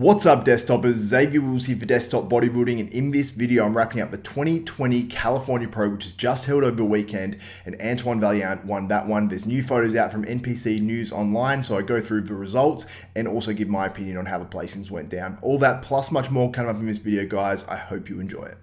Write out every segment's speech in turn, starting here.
What's up, Desktopers? Xavier Wills here for Desktop Bodybuilding, and in this video I'm wrapping up the 2020 California Pro, which is just held over the weekend, and Antoine Vaillant won that one. There's new photos out from NPC News Online, so I go through the results and also give my opinion on how the placings went down. All that plus much more coming up in this video, guys. I hope you enjoy it.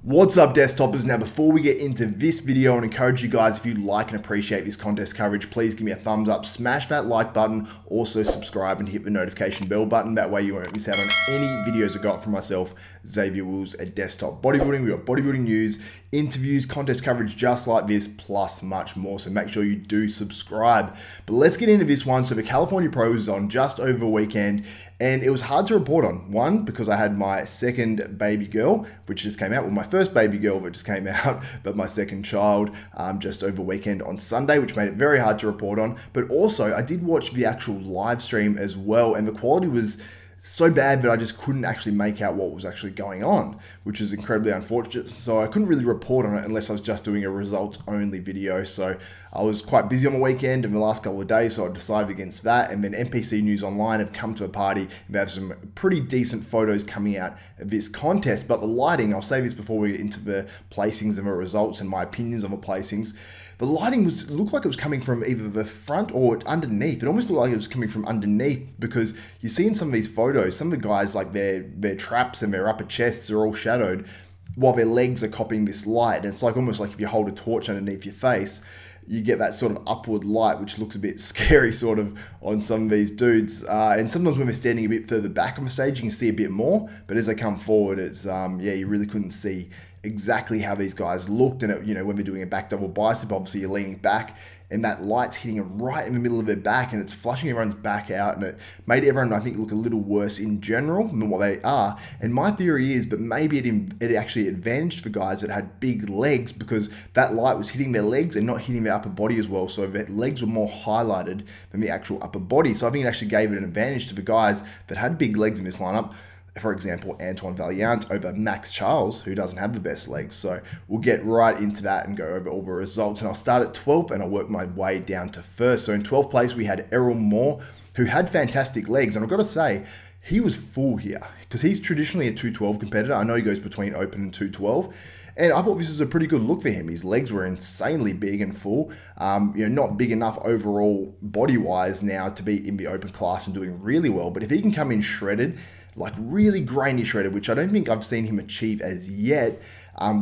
What's up, Desktopers? Now, before we get into this video, I want to encourage you guys, if you like and appreciate this contest coverage, please give me a thumbs up, smash that like button, also subscribe and hit the notification bell button. That way you won't miss out on any videos I got from myself, Xavier Wills at Desktop Bodybuilding. We've got bodybuilding news, interviews, contest coverage just like this, plus much more. So make sure you do subscribe. But let's get into this one. So the California Pro was on just over the weekend, and it was hard to report on. One, because I had my second baby girl, which just came out. Well, my first baby girl, which just came out, but my second child just over the weekend on Sunday, which made it very hard to report on. But also, I did watch the actual live stream as well, and the quality was so bad that I just couldn't actually make out what was actually going on, which is incredibly unfortunate. So I couldn't really report on it unless I was just doing a results only video. So I was quite busy on the weekend and the last couple of days, so I decided against that. And then NPC News Online have come to a party. They have some pretty decent photos coming out of this contest, but the lighting, I'll say this before we get into the placings and the results and my opinions on the placings. The lighting looked like it was coming from either the front or underneath. It almost looked like it was coming from underneath, because you see in some of these photos, some of the guys, like their traps and their upper chests are all shadowed while their legs are copying this light. And it's like almost like if you hold a torch underneath your face, you get that sort of upward light, which looks a bit scary sort of on some of these dudes. And sometimes when they're standing a bit further back on the stage, you can see a bit more. But as they come forward, it's, yeah, you really couldn't see exactly how these guys looked. And it, you know, when they're doing a back double bicep, obviously you're leaning back and that light's hitting them right in the middle of their back, and it's flushing everyone's back out, and it made everyone, I think, look a little worse in general than what they are. And my theory is that maybe it actually advantaged the guys that had big legs, because that light was hitting their legs and not hitting their upper body as well. So their legs were more highlighted than the actual upper body. So I think it actually gave it an advantage to the guys that had big legs in this lineup. For example, Antoine Vaillant over Maxx Charles, who doesn't have the best legs. So we'll get right into that and go over all the results. And I'll start at 12th and I'll work my way down to first. So in 12th place, we had Errol Moore, who had fantastic legs. And I've got to say, he was full here, because he's traditionally a 212 competitor. I know he goes between open and 212. And I thought this was a pretty good look for him. His legs were insanely big and full. You know, not big enough overall body-wise now to be in the open class and doing really well. But if he can come in shredded, like really grainy shredded, which I don't think I've seen him achieve as yet,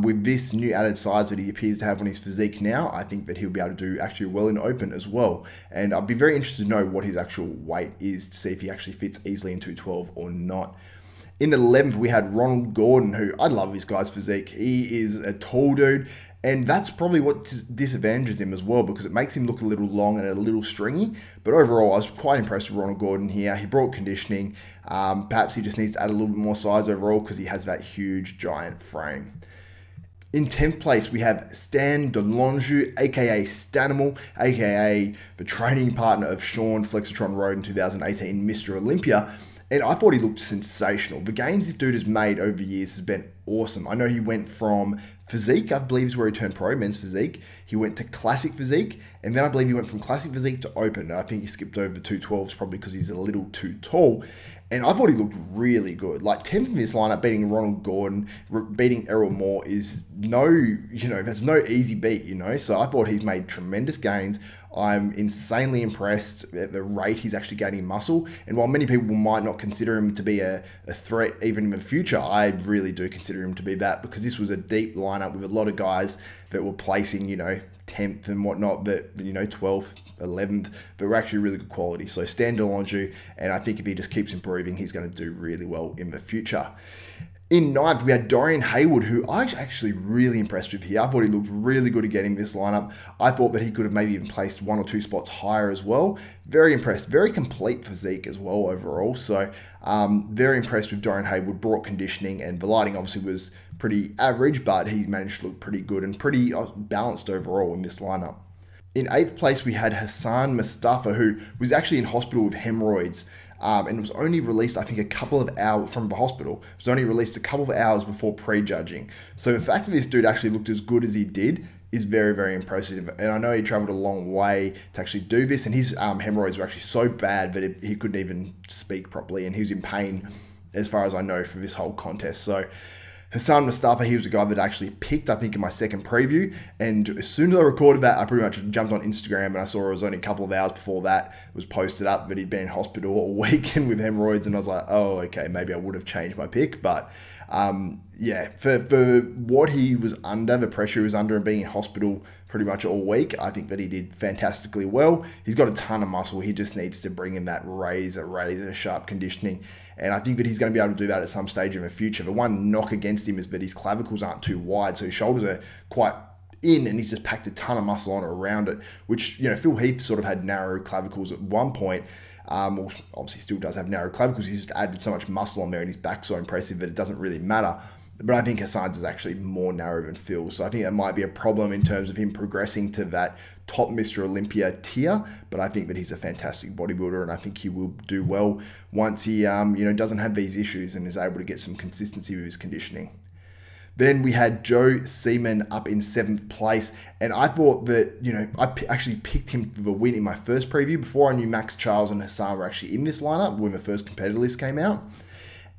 with this new added size that he appears to have on his physique now, I think that he'll be able to do actually well in open as well. And I'd be very interested to know what his actual weight is, to see if he actually fits easily in 212 or not. In 11th, we had Ronald Gordon, who I love this guy's physique. He is a tall dude, and that's probably what disadvantages him as well, because it makes him look a little long and a little stringy. But overall, I was quite impressed with Ronald Gordon here. He brought conditioning. Perhaps he just needs to add a little bit more size overall, because he has that huge, giant frame. In 10th place, we have Stan Delanger, aka Stanimal, aka the training partner of Sean Flexitron Road in 2018, Mr. Olympia. And I thought he looked sensational. The gains this dude has made over the years has been awesome. I know he went from physique, I believe is where he turned pro, men's physique. He went to classic physique, and then I believe he went from classic physique to open. I think he skipped over the 212s probably because he's a little too tall. And I thought he looked really good. Like 10th in this lineup, beating Ronald Gordon, beating Errol Moore is no, you know, that's no easy beat, you know. So I thought he's made tremendous gains. I'm insanely impressed at the rate he's actually gaining muscle. And while many people might not consider him to be a threat even in the future, I really do consider him to be that, because this was a deep lineup with a lot of guys that were placing, you know, 10th and whatnot, that, you know, 12th, 11th, but were actually really good quality. So Stan Delanger, and I think if he just keeps improving, he's going to do really well in the future. In 9th, we had Dorian Haywood, who I was actually really impressed with here. I thought he looked really good at getting this lineup. I thought that he could have maybe even placed 1 or 2 spots higher as well. Very impressed. Very complete physique as well overall. So very impressed with Dorian Haywood. Brought conditioning, and the lighting obviously was pretty average, but he managed to look pretty good and pretty balanced overall in this lineup. In 8th place, we had Hassan Mustafa, who was actually in hospital with hemorrhoids and it was only released, I think, a couple of hours from the hospital. It was only released a couple of hours before prejudging. So the fact that this dude actually looked as good as he did is very, very impressive. And I know he traveled a long way to actually do this, and his hemorrhoids were actually so bad that he couldn't even speak properly, and he was in pain, as far as I know, for this whole contest. So Hassan Mustafa, he was a guy that I actually picked, I think, in my second preview. And as soon as I recorded that, I pretty much jumped on Instagram, and I saw it was only a couple of hours before that it was posted up that he'd been in hospital all weekend with hemorrhoids. And I was like, oh, okay, maybe I would have changed my pick. But yeah, for what he was under, the pressure he was under, and being in hospital pretty much all week, I think that he did fantastically well. He's got a ton of muscle. He just needs to bring in that razor sharp conditioning. And I think that he's going to be able to do that at some stage in the future. The one knock against him is that his clavicles aren't too wide, so his shoulders are quite in, and he's just packed a ton of muscle on around it, which, you know, Phil Heath sort of had narrow clavicles at one point. Well, obviously still does have narrow clavicles. He's just added so much muscle on there, and his back's so impressive that it doesn't really matter. But I think Hassan's is actually more narrow than Phil's. So I think that might be a problem in terms of him progressing to that top Mr. Olympia tier. But I think that he's a fantastic bodybuilder, and I think he will do well once he doesn't have these issues and is able to get some consistency with his conditioning. Then we had Joe Seaman up in 7th place. And I thought that, I actually picked him for the win in my first preview before I knew Maxx Charles and Hassan were actually in this lineup when the first competitor list came out.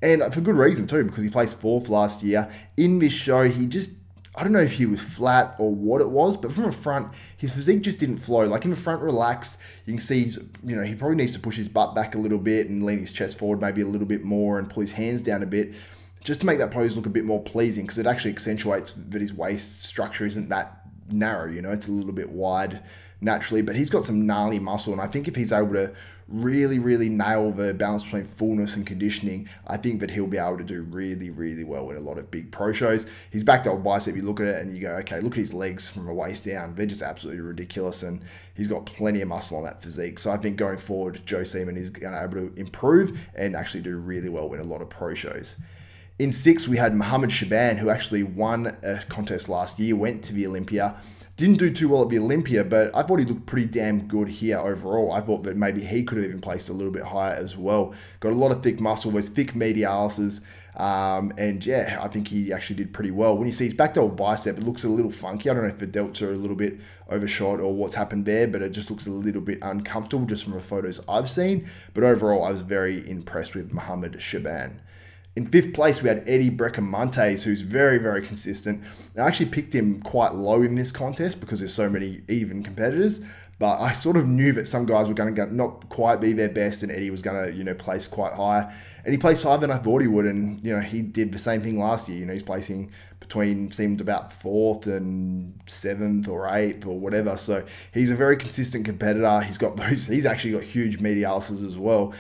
And for good reason too, because he placed 4th last year. In this show, I don't know if he was flat or what it was, but from the front, his physique just didn't flow. Like in the front, relaxed. You can see he probably needs to push his butt back a little bit and lean his chest forward maybe a little bit more and pull his hands down a bit, just to make that pose look a bit more pleasing, because it actually accentuates that his waist structure isn't that narrow, it's a little bit wide naturally, but he's got some gnarly muscle, and I think if he's able to really, really nail the balance between fullness and conditioning, I think that he'll be able to do really, really well in a lot of big pro shows. His back double bicep, you look at it and you go, okay, look at his legs from the waist down. They're just absolutely ridiculous, and he's got plenty of muscle on that physique. So I think going forward, Joe Seaman is going to be able to improve and actually do really well in a lot of pro shows. In 6th, we had Shaban, who actually won a contest last year, went to the Olympia. Didn't do too well at the Olympia, but I thought he looked pretty damn good here overall. I thought that maybe he could have even placed a little bit higher as well. Got a lot of thick muscle, those thick medialuses, and yeah, I think he actually did pretty well. When you see his back double bicep, it looks a little funky. I don't know if the delts are a little bit overshot or what's happened there, but it just looks a little bit uncomfortable just from the photos I've seen. But overall, I was very impressed with Shaban. In 5th place, we had Brechamontes, who's very, very consistent. I actually picked him quite low in this contest because there's so many even competitors, but I sort of knew that some guys were going to not quite be their best, and Eddie was going to, place quite high. And he placed higher than I thought he would, and, he did the same thing last year. He's placing seemed about 4th and 7th or 8th or whatever. So he's a very consistent competitor. He's actually got huge medialuses as well.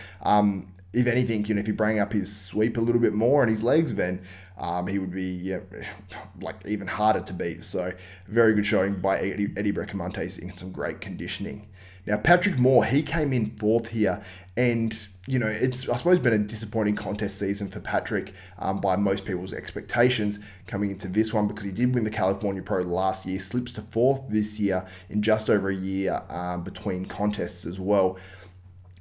If anything, if you bring up his sweep a little bit more and his legs, then he would be like even harder to beat. So very good showing by Eddie Brechamontes in some great conditioning. Now, Patrick Moore, he came in 4th here, and it's, I suppose, been a disappointing contest season for Patrick by most people's expectations coming into this one, because he did win the California Pro last year, slips to 4th this year in just over a year between contests as well.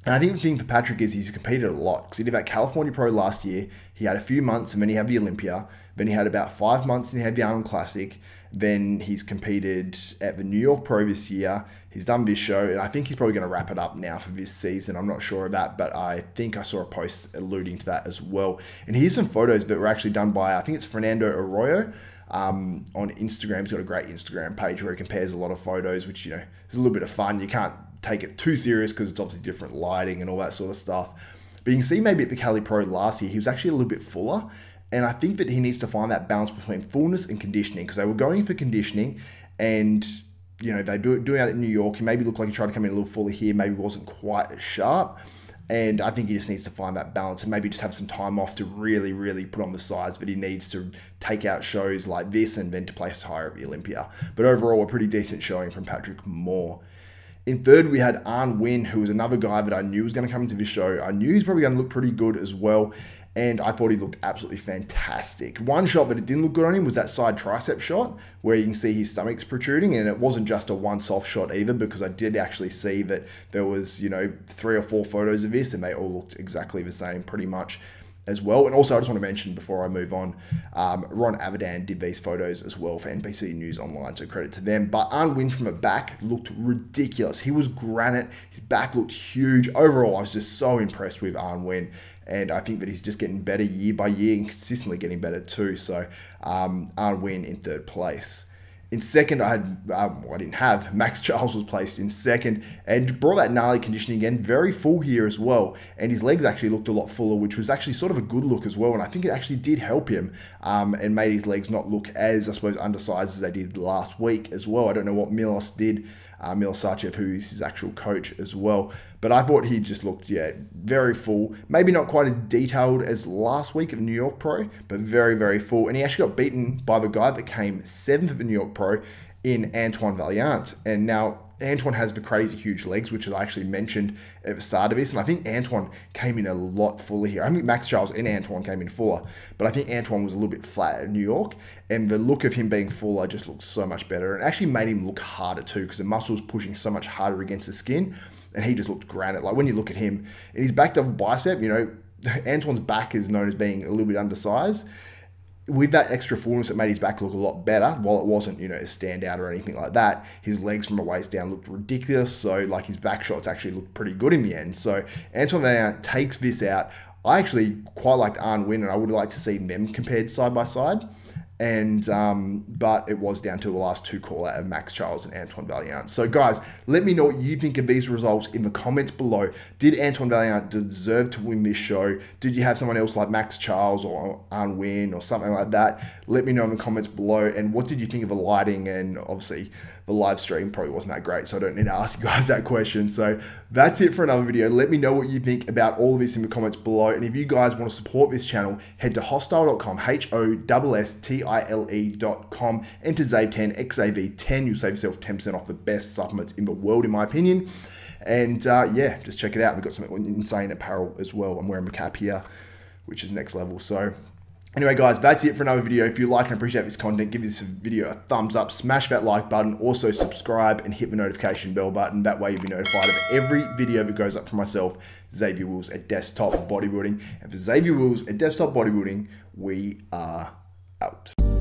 And I think the thing for Patrick is he's competed a lot, because he did that California Pro last year. He had a few months, and then he had the Olympia. Then he had about 5 months, and he had the Arnold Classic. Then he's competed at the New York Pro this year. He's done this show, and I think he's probably going to wrap it up now for this season. I'm not sure of that, but I think I saw a post alluding to that as well. And here's some photos that were actually done by, I think it's Fernando Arroyo. On Instagram. He's got a great Instagram page where he compares a lot of photos, which, is a little bit of fun. You can't take it too serious because it's obviously different lighting and all that sort of stuff. But you can see maybe at the Cali Pro last year, he was actually a little bit fuller. And I think that he needs to find that balance between fullness and conditioning, because they were going for conditioning, and, they doing it in New York. He maybe looked like he tried to come in a little fuller here, maybe wasn't quite as sharp. And I think he just needs to find that balance and maybe just have some time off to really, really put on the sides that he needs to take out shows like this and then to place higher at the Olympia. But overall, a pretty decent showing from Patrick Moore. In 3rd, we had Wynn, who was another guy that I knew was going to come into this show. I knew he's probably going to look pretty good as well. and I thought he looked absolutely fantastic. One shot that it didn't look good on him was that side tricep shot where you can see his stomach's protruding, and it wasn't just a one soft shot either, because I did actually see that there was, you know, 3 or 4 photos of this and they all looked exactly the same pretty much as well. And also, I just want to mention before I move on, Ron Avidan did these photos as well for NPC News Online, so credit to them. But Wynn from the back looked ridiculous. He was granite. His back looked huge. Overall, I was just so impressed with Wynn, and I think that he's just getting better year by year and consistently getting better too. So Wynn in 3rd place. In second, I didn't have. Maxx Charles was placed in second and brought that gnarly conditioning again. Very full here as well. And his legs actually looked a lot fuller, which was actually sort of a good look as well. And I think it actually did help him and made his legs not look as, I suppose, undersized as they did last week as well. I don't know what Milos did. Milos Sarcev, who is his actual coach as well. But I thought he just looked, yeah, very full. Maybe not quite as detailed as last week at the New York Pro, but very, very full. And he actually got beaten by the guy that came 7th at the New York Pro in Antoine Vaillant. And now Antoine has the crazy huge legs, which I actually mentioned at the start of this. And I think Antoine came in a lot fuller here. I think Maxx Charles and Antoine came in fuller, but I think Antoine was a little bit flat at New York. And the look of him being fuller just looked so much better. And actually made him look harder too, because the muscle was pushing so much harder against the skin. And he just looked granite. Like when you look at him, in his back double bicep, you know, Antoine's back is known as being a little bit undersized. With that extra fullness, it made his back look a lot better. While it wasn't, you know, a standout or anything like that, his legs from the waist down looked ridiculous. So, like, his back shots actually looked pretty good in the end. So, Antoine Vaillant takes this out. I actually quite liked Wynn, and I would like to see them compared side by side. And but it was down to the last 2 call out of Maxx Charles and Antoine Vaillant. So guys, let me know what you think of these results in the comments below. Did Antoine Vaillant deserve to win this show? Did you have someone else like Maxx Charles or Wynn or something like that? Let me know in the comments below. And what did you think of the lighting? And obviously the live stream probably wasn't that great, so I don't need to ask you guys that question. So that's it for another video. Let me know what you think about all of this in the comments below. And if you guys want to support this channel, head to hostile.com, HOSSTILE.com, enter ZAVE10, XAV10. You'll save yourself 10% off the best supplements in the world, in my opinion. And yeah, just check it out. We've got some insane apparel as well. I'm wearing my cap here, which is next level. So anyway, guys, that's it for another video. If you like and appreciate this content, give this video a thumbs up, smash that like button, also subscribe and hit the notification bell button. That way you'll be notified of every video that goes up for myself, Xavier Wills at Desktop Bodybuilding. And for Xavier Wills at Desktop Bodybuilding, we are out.